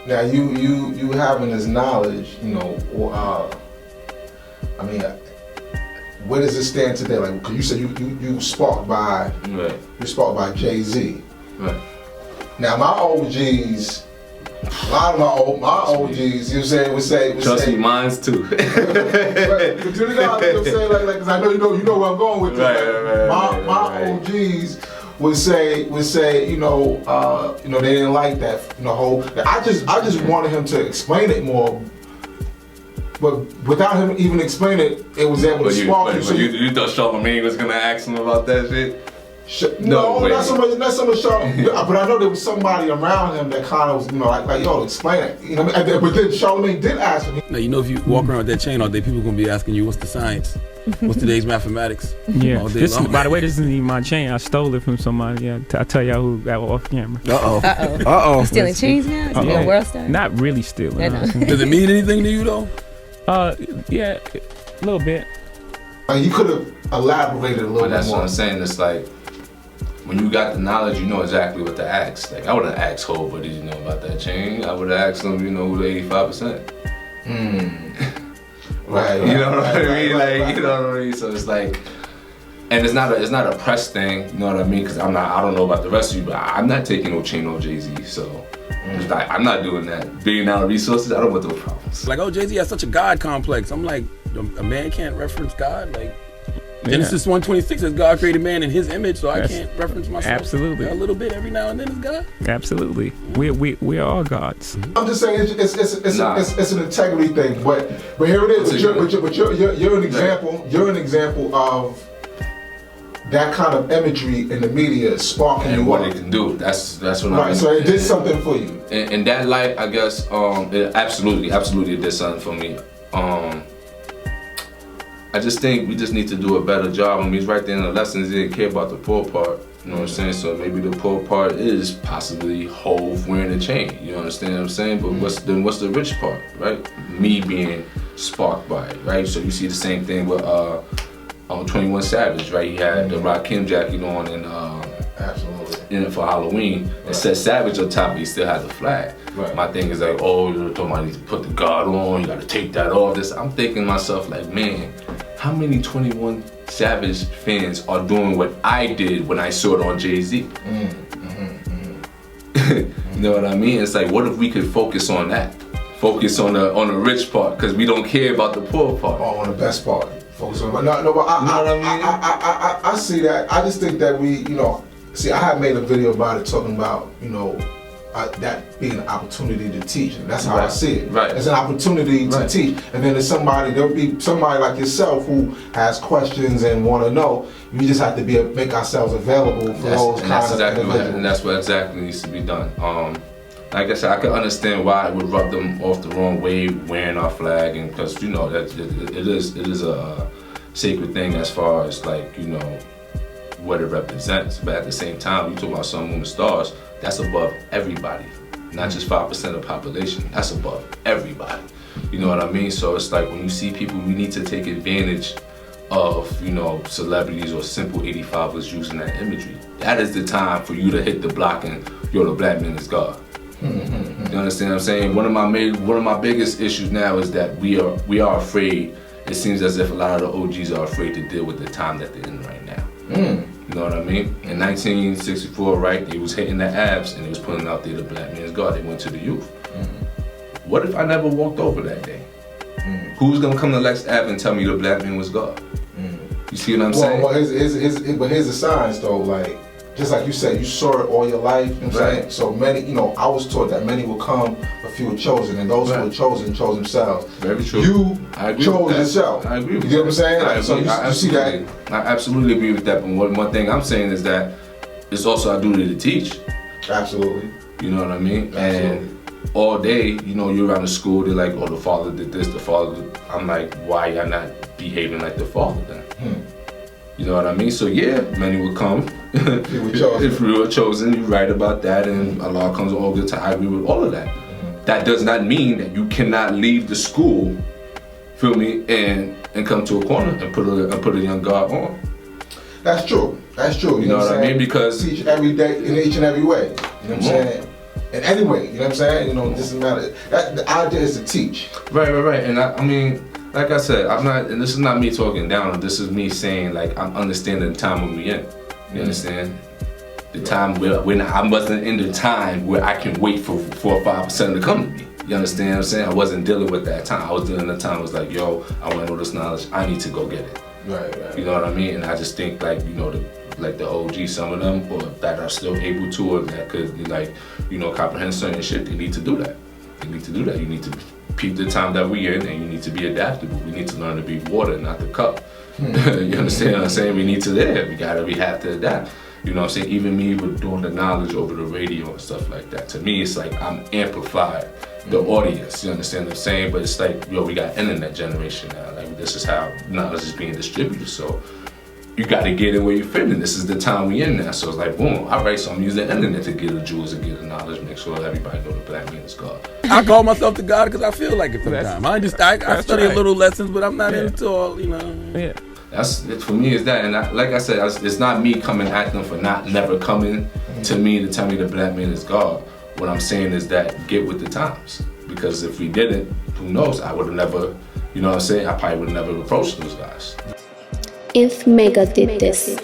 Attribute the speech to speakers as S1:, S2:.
S1: Now you having this knowledge, you know, I mean, where does it stand today? Like, cause you said you sparked by Jay-Z.
S2: Right.
S1: Now my OGs, a lot of my OGs, you know what I'm saying, would say
S2: trust me, mine's too.
S1: But you know what I'm saying, like, cause I know you know where I'm going with this.
S2: Right.
S1: My OGs would say, you know, they didn't like that, you know, I just wanted him to explain it more, but without him even explaining it, it was able to spark you.
S2: So you thought Charlamagne was gonna ask him about that shit?
S1: No, not so much Charlamagne, but I know there was somebody around him that kind of was, you know, like yo, explain it. You know what I mean? But then Charlamagne did ask him.
S3: Now, you know, if you walk around with that chain all day, people are gonna be asking you, what's the science? What's today's mathematics?
S4: Yeah. By the way, this isn't even my chain. I stole it from somebody. Yeah, I'll tell y'all who got off camera.
S5: You stealing chains now? You world star?
S4: Not really stealing.
S3: Does it mean anything to you though?
S4: Yeah, a little bit.
S1: You could have elaborated a little bit more.
S2: That's what I'm saying. It's like, when you got the knowledge, you know exactly what to ask. Like, I would have asked Ho, but did you know about that chain? I would have asked him, you know, who the 85%.
S1: Right.
S2: You know what I mean? You know what I mean? So it's like, and it's not a press thing, you know what I mean? Because I don't know about the rest of you, but I'm not taking no chain on Jay-Z, so it's like, I'm not doing that. Being out of resources, I don't want those problems.
S3: Like, oh, Jay-Z has such a God complex. I'm like, a man can't reference God? Like, Genesis 1:26 says God created man in his image, so I can't reference myself.
S4: Absolutely.
S3: A little bit every now and then is God.
S4: Absolutely. We are all gods.
S1: I'm just saying it's an integrity thing, but here it is. You're an example. You're an example of that kind of imagery in the media sparking
S2: and
S1: you
S2: what
S1: up.
S2: it can do. That's what I'm
S1: right. So it did something for you.
S2: In that light, I guess it absolutely did something for me. I just think we just need to do a better job. I mean, he's right there in the lessons. He didn't care about the poor part. You know what I'm saying? So maybe the poor part is possibly Hov wearing a chain. You understand what I'm saying? But what's the rich part, right? Me being sparked by it, right? So you see the same thing with 21 Savage, right? He had the Rakim jacket on and
S1: absolutely
S2: in it for Halloween. It said Savage on top, but he still had the flag.
S1: Right.
S2: My thing is like, oh, you're talking about you need to put the God on, you gotta take that off. I'm thinking to myself like, man, how many 21 Savage fans are doing what I did when I saw it on Jay-Z? You know what I mean? It's like, what if we could focus on that? Focus on the rich part, because we don't care about the poor part.
S1: Oh, on the best part. Focus on, but I see that. I just think that we, you know, see, I had made a video about it talking about, you know, that being an opportunity to teach, and that's how I see it.
S2: Right.
S1: It's an opportunity to teach, and then there'll be somebody like yourself who has questions and want to know. We just have to make ourselves available for those kinds of individuals.
S2: And that's what exactly needs to be done. Like I said, I can understand why it would rub them off the wrong way wearing our flag, and because you know that it is a sacred thing as far as like, you know, what it represents. But at the same time, you talk about Sun, Moon, and Stars. That's above everybody, not just 5% of the population. That's above everybody. You know what I mean? So it's like when you see people, we need to take advantage of, you know, celebrities or simple 85ers using that imagery. That is the time for you to hit the block and, yo, the black man is God. You understand what I'm saying? One of my biggest issues now is that we are afraid. It seems as if a lot of the OGs are afraid to deal with the time that they're in right now. You know what I mean? In 1964, right, they was hitting the abs and they was putting out there the black man's God. They went to the youth. What if I never walked over that day? Who's gonna come to Lex Ave and tell me the black man was God? You see what I'm saying?
S1: Well, here's the science though, like, just like you said, you saw it all your life, you know what I'm saying? So many, you know, I was taught that many will come, a few are chosen, and those who were chosen chose themselves.
S2: Very true.
S1: You chose yourself.
S2: I agree with
S1: you get what I'm saying?
S2: I
S1: So you see that?
S2: I absolutely agree with that, but one thing I'm saying is that it's also our duty to teach.
S1: Absolutely.
S2: You know what I mean?
S1: Absolutely.
S2: And all day, you know, you're around the school, they're like, oh, the father did this, the father did. I'm like, why y'all not behaving like the father then? You know what I mean? So yeah, many will come. If we were chosen, you're right about that, and Allah comes all the time. I agree with all of that. That does not mean that you cannot leave the school, feel me, and come to a corner and put a young God on.
S1: That's true. That's true.
S2: You know what I mean? Because
S1: teach every day in each and every way. You know what I'm saying? in any way. You know what I'm saying? You know, it doesn't matter. The idea is to teach.
S2: Right. And I mean, like I said, I'm not, and this is not me talking down. This is me saying, like, I'm understanding the time when we in. You understand? The time where I wasn't in the time where I can wait for 4 or 5% to come to me. You understand what I'm saying? I wasn't dealing with that time. I was dealing with the time. It was like, yo, I want all this knowledge. I need to go get it.
S1: Right.
S2: You know what I mean? And I just think, like, you know, the OG, some of them, or that are still able to, or that could, like, you know, comprehend certain shit, they need to do that. You need to peep the time that we in, and you need to be adaptable. We need to learn to be water, not the cup. You understand what I'm saying? We have to adapt. You know what I'm saying? Even me with doing the knowledge over the radio and stuff like that. To me, it's like I'm amplified the audience. You understand what I'm saying? But it's like, yo, we got internet generation now. Like, this is how knowledge is being distributed. So you got to get in where you fit in. This is the time we in now. So it's like, boom, all right, so I'm using the internet to get the jewels and get the knowledge, make sure everybody know the black man is God.
S3: I call myself the God because I feel like it sometimes. I study a little lessons, but I'm not into all, you know.
S4: Yeah.
S2: That's it for me. Is that, and like I said, it's not me coming at them for never coming to me to tell me the black man is God. What I'm saying is that get with the times, because if we didn't, who knows? I would have never, you know what I'm saying? I probably would have never approached those guys.
S6: INFMEGA did this.